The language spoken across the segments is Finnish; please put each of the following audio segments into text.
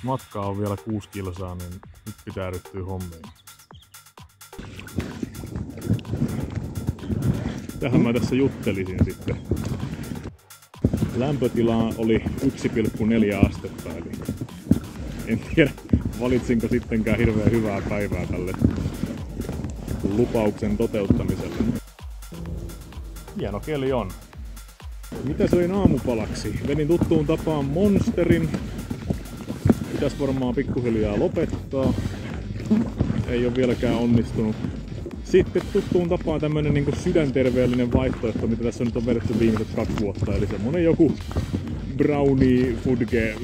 Matkaa on vielä 6 kilsaa, niin nyt pitää ryhtyä hommiin. Tähän mä tässä juttelisin sitten. Lämpötila oli 1,4 astetta, eli en tiedä valitsinko sittenkään hirveän hyvää päivää tälle lupauksen toteuttamiselle. Hieno keli on. Mitä söin aamupalaksi? Vedin tuttuun tapaan Monsterin. Pitäis varmaan pikkuhiljaa lopettaa. Ei ole vieläkään onnistunut. Sitten tuttuun tapaan tämmönen niinku sydänterveellinen vaihtoehto, mitä tässä nyt on vedetty viimeiset 2 vuotta. Eli semmonen joku brownie, fudge,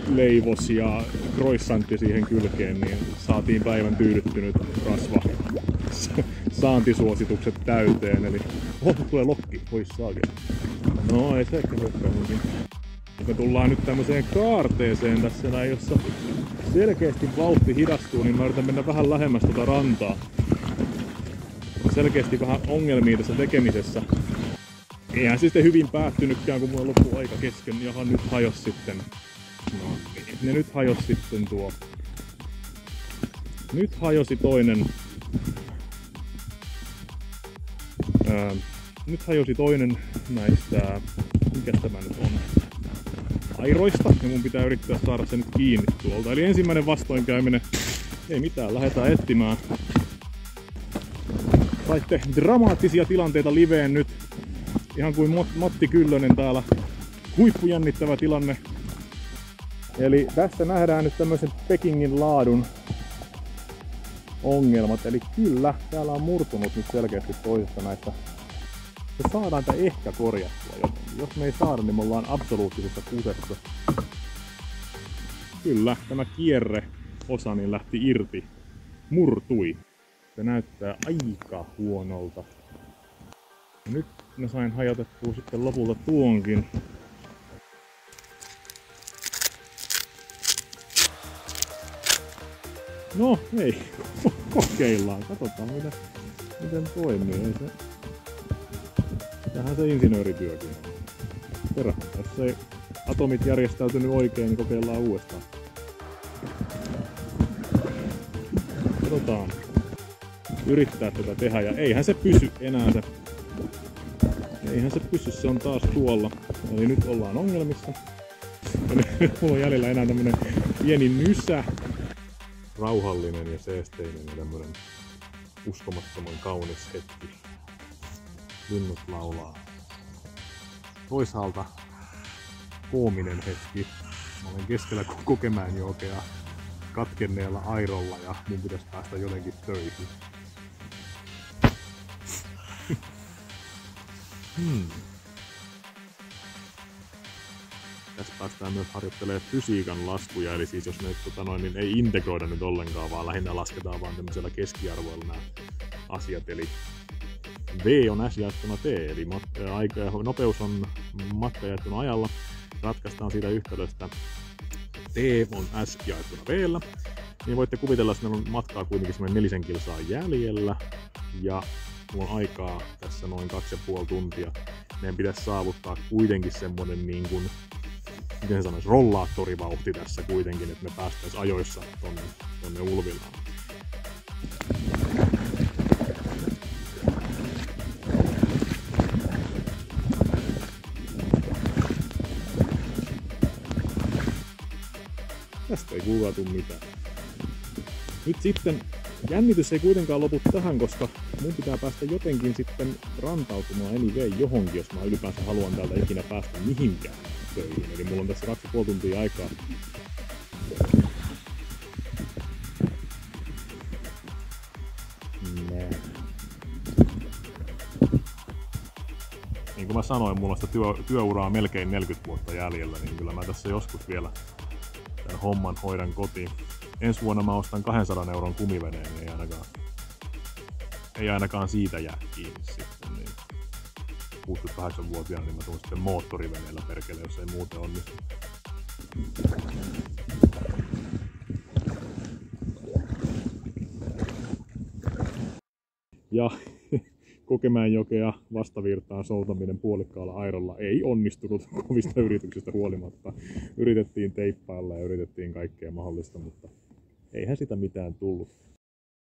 leivos ja croissantti siihen kylkeen, niin saatiin päivän tyydyttynyt rasva saantisuositukset täyteen. Eli tulee lokki, vois saakeli. No ei se ehkä lokkaankin. Me tullaan nyt tämmöiseen kaarteeseen tässä näin, jossa selkeästi vauhti hidastuu, niin mä yritän mennä vähän lähemmäs tuota rantaa. On selkeästi vähän ongelmia tässä tekemisessä. Eihän se sitten hyvin päättynytkään, kun mulla loppui aika kesken. Jaha, nyt hajos sitten. No, ne nyt hajos sitten tuo. Nyt hajosi toinen. Nyt hajosi toinen näistä. Mikäs tämä nyt on? Airoista. Ja mun pitää yrittää saada se nyt kiinni tuolta. Eli ensimmäinen vastoinkäyminen. Ei mitään, lähdetään etsimään. Saitte dramaattisia tilanteita liveen nyt. Ihan kuin Matti Kyllönen täällä. Huippujännittävä tilanne. Eli tässä nähdään nyt tämmöisen Pekingin laadun ongelmat. Eli kyllä, täällä on murtunut nyt selkeästi toisesta näistä. Me saadaan tätä ehkä korjattua jotenkin. Jos me ei saada, niin me ollaan absoluuttisessa kusessa. Kyllä, tämä kierreosa niin lähti irti. Murtui. Se näyttää aika huonolta. Ja nyt mä sain hajotettua sitten lopulta tuonkin. No hei, kokeillaan. Katsotaan miten toimii. Ei se... Tähän se insinöörityökin on. Perä, jos ei atomit järjestäytynyt oikein, niin kokeillaan uudestaan. Katsotaan. Yrittää tätä tehdä ja eihän se pysy enää se. Eihän se pysy, se on taas tuolla. Eli nyt ollaan ongelmissa. Ja nyt mulla on jäljellä enää tämmönen pieni nysä. Rauhallinen ja seesteinen ja tämmönen uskomattoman kaunis hetki. Linnut laulaa. Toisaalta koominen hetki. Mä olen keskellä Kokemäenjokea katkenneella airolla ja mun pitäisi päästä jotenkin töihin. Tässä päästään myös harjoittelemaan fysiikan laskuja, eli siis jos ne niin ei integroida nyt ollenkaan, vaan lähinnä lasketaan vaan tämmöisellä keskiarvoilla nämä asiat. Eli V on S jaettuna T, eli aika ja nopeus on matka jaettuna ajalla. Ratkaistaan siitä yhtälöstä T on S jaettuna V:llä. Niin voitte kuvitella, että meillä on matkaa kuitenkin semmoinen 4 kilsaa jäljellä. Ja mulla on aikaa tässä noin 2,5 tuntia. Meidän pitäisi saavuttaa kuitenkin semmonen niin kuin, miten se sanoisi, rollaattorivauhti tässä kuitenkin, että me päästäis ajoissa tonne Ulvilaan. Tästä ei kuulatu mitään. Nyt sitten jännitys ei kuitenkaan lopu tähän, koska mun pitää päästä jotenkin sitten rantautumaan anyway johonkin, jos mä ylipäänsä haluan täältä ikinä päästä mihinkään töihin. Eli mulla on tässä 2,5 tuntia aikaa. Niin kuin mä sanoin, mulla on sitä työuraa melkein 40 vuotta jäljellä, niin kyllä mä tässä joskus vielä tämän homman hoidan kotiin. Ensi vuonna mä ostan 200 € kumiveneen, niin ei ainakaan siitä jää kiinni sitten. Niin 68-vuotiaana niin mä tuun sitten moottoriveneellä perkele, jos ei muuten onnistu. Ja Kokemäenjokea vastavirtaan soutaminen puolikkaalla airolla ei onnistunut kovista yrityksistä huolimatta. Yritettiin teippailla ja yritettiin kaikkea mahdollista, mutta eihän sitä mitään tullut.